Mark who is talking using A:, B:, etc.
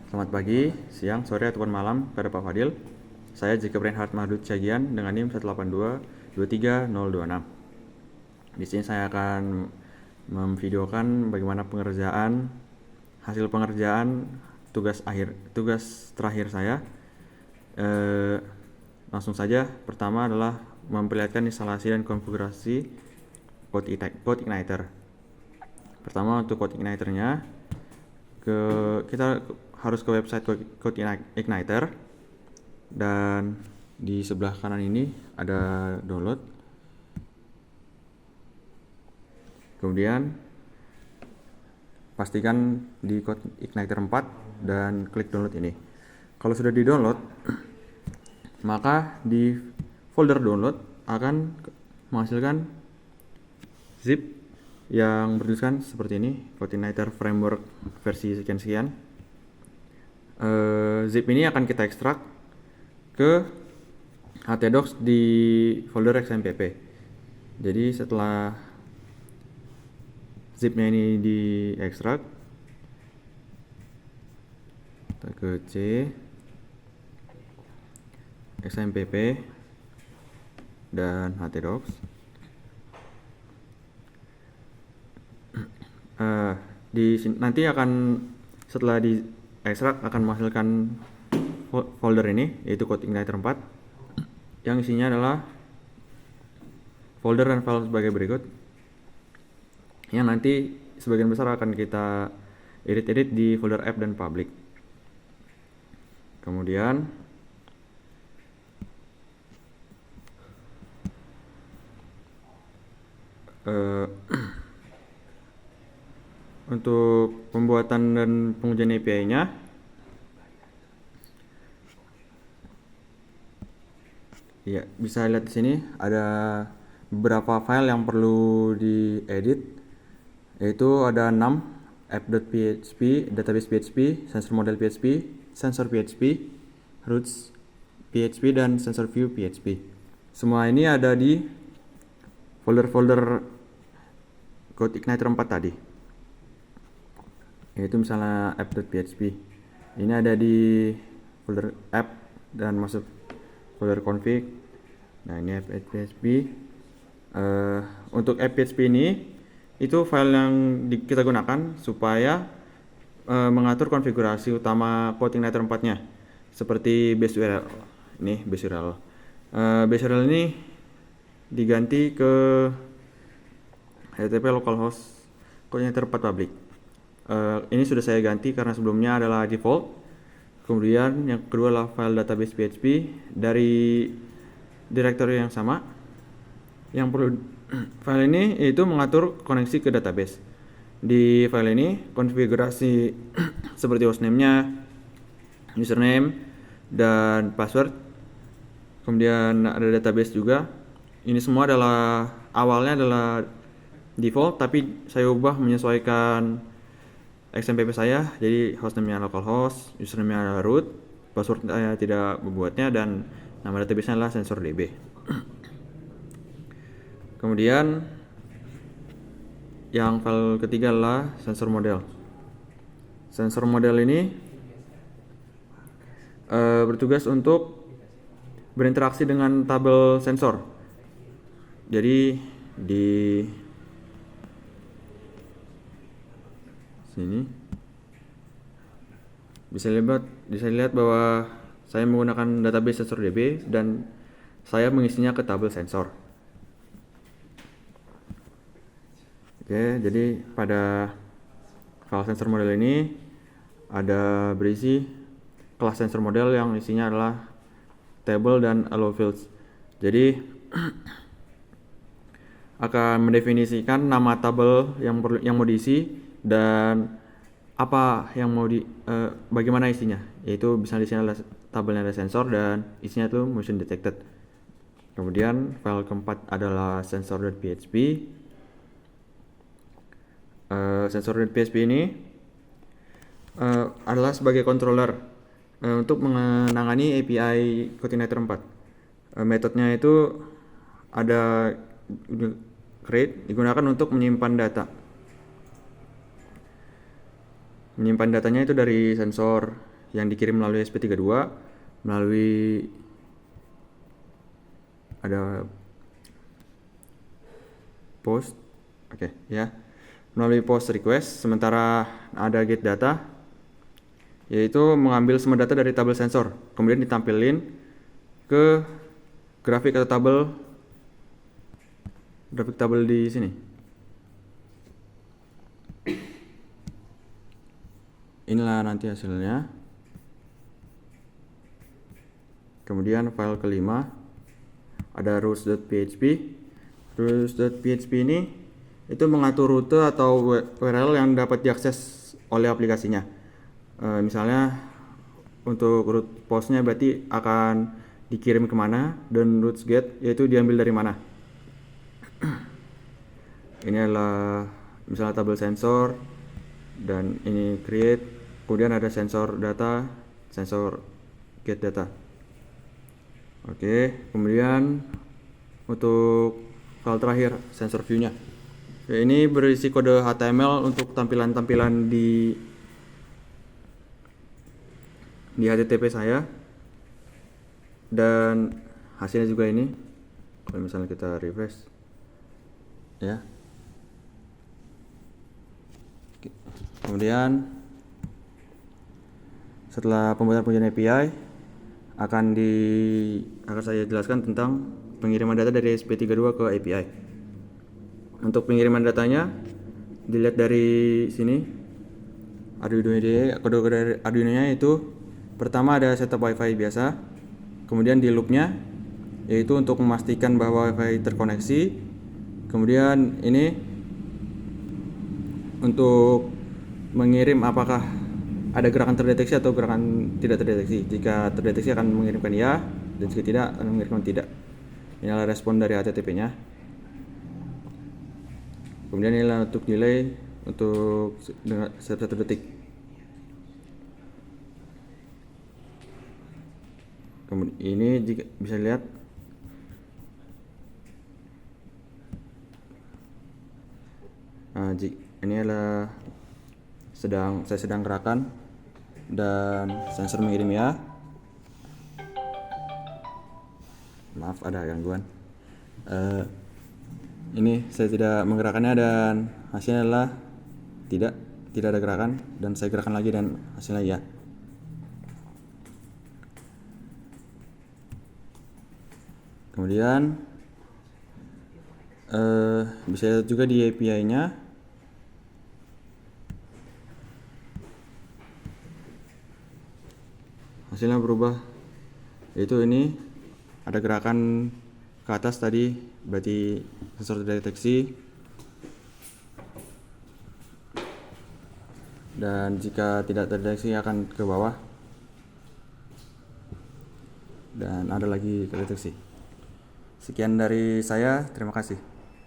A: Selamat pagi, siang, sore, ataupun malam pada Pak Fadil. Saya Jacob Reinhard Mahdud Cagian dengan NIM 182-23026. Di sini saya akan memvideokan bagaimana hasil pengerjaan tugas terakhir saya. Langsung saja, pertama adalah memperlihatkan instalasi dan konfigurasi Code Igniter. Pertama untuk Code Igniternya, kita harus ke website Code Igniter, dan di sebelah kanan ini ada download. Kemudian pastikan di Code Igniter 4 dan klik download ini. Kalau sudah di download, maka di folder download akan menghasilkan zip yang bertuliskan seperti ini, Code Igniter Framework versi sekian-sekian. Zip ini akan kita ekstrak ke htdocs di folder XMPP. Jadi setelah zipnya ini diekstrak, kita ke C, XMPP, dan htdocs. Nanti akan setelah di ekstrak akan menghasilkan folder ini, yaitu Code Igniter 4, yang isinya adalah folder dan file sebagai berikut, yang nanti sebagian besar akan kita edit di folder app dan public. Kemudian untuk pembuatan dan pengujian API-nya, ya, bisa lihat di sini ada beberapa file yang perlu diedit, yaitu ada 6: app.php, database.php, sensor model PHP, sensor PHP, routes PHP, dan sensor view PHP. Semua ini ada di folder-folder Code Igniter 4 tadi, yaitu misalnya app.php. Ini ada di folder app dan masuk folder config. Nah, ini app.php. Untuk app.php ini, itu file yang kita gunakan supaya mengatur konfigurasi utama Code Igniter 4-nya, seperti base URL. Ini base URL. Base URL ini diganti ke http localhost Code Igniter 4 public. Ini sudah saya ganti karena sebelumnya adalah default. Kemudian yang kedua adalah file database PHP dari directory yang sama. Yang perlu file ini yaitu mengatur koneksi ke database. Di file ini konfigurasi seperti hostname-nya, username, dan password. Kemudian ada database juga. Ini semua adalah awalnya adalah default, tapi saya ubah menyesuaikan XMPP saya. Jadi hostname-nya localhost, username-nya root, password saya tidak membuatnya, dan nama database-nya adalah sensor.db. Kemudian yang file ketiga adalah sensor model. Sensor model ini bertugas untuk berinteraksi dengan tabel sensor. Jadi di sini bisa dilihat bahwa saya menggunakan database sensor.db dan saya mengisinya ke tabel sensor. Oke, jadi pada file sensor model ini ada berisi kelas sensor model yang isinya adalah table dan allow fields. Jadi akan mendefinisikan nama tabel yang mau diisi dan apa yang mau bagaimana isinya, yaitu misalnya di sini ada tabelnya ada sensor dan isinya itu motion detected. Kemudian file keempat adalah sensor.php. Sensor.php ini adalah sebagai controller untuk menangani API Code Igniter 4. Metodenya itu ada create, digunakan untuk menyimpan data. Menyimpan datanya itu dari sensor, yang dikirim melalui SP32 melalui ada post, oke ya, melalui post request. Sementara ada get data, yaitu mengambil semua data dari tabel sensor, kemudian ditampilin ke grafik atau tabel di sini. Inilah nanti hasilnya. Kemudian file kelima ada routes.php. Routes.php ini itu mengatur rute atau URL yang dapat diakses oleh aplikasinya. Misalnya untuk route postnya berarti akan dikirim kemana, dan routes get yaitu diambil dari mana. Ini adalah misalnya tabel sensor, dan ini create, kemudian ada sensor data, sensor get data. Oke, kemudian untuk file terakhir sensor view-nya. Ini berisi kode HTML untuk tampilan-tampilan di HTTP saya, dan hasilnya juga ini. Kalau misalnya kita refresh ya. Kemudian setelah pembuatan API akan saya jelaskan tentang pengiriman data dari SP32 ke API. Untuk pengiriman datanya dilihat dari sini, kode Arduino-nya itu pertama ada setup WiFi biasa, kemudian di loop-nya yaitu untuk memastikan bahwa WiFi terkoneksi, kemudian ini untuk mengirim apakah ada gerakan terdeteksi atau gerakan tidak terdeteksi. Jika terdeteksi akan mengirimkan ya, dan jika tidak akan mengirimkan tidak. Ini adalah respon dari HTTP-nya. Kemudian inilah untuk delay untuk 1 detik. Kemudian ini jika bisa lihat ini adalah saya sedang gerakan dan sensor mengirim ya. Maaf ada gangguan. Ini saya tidak menggerakkannya dan hasilnya adalah tidak ada gerakan, dan saya gerakan lagi dan hasilnya ya. Kemudian bisa lihat juga di API-nya. Hasilnya berubah, yaitu ini ada gerakan ke atas tadi, berarti sensor terdeteksi, dan jika tidak terdeteksi akan ke bawah, dan ada lagi terdeteksi. Sekian dari saya, terima kasih.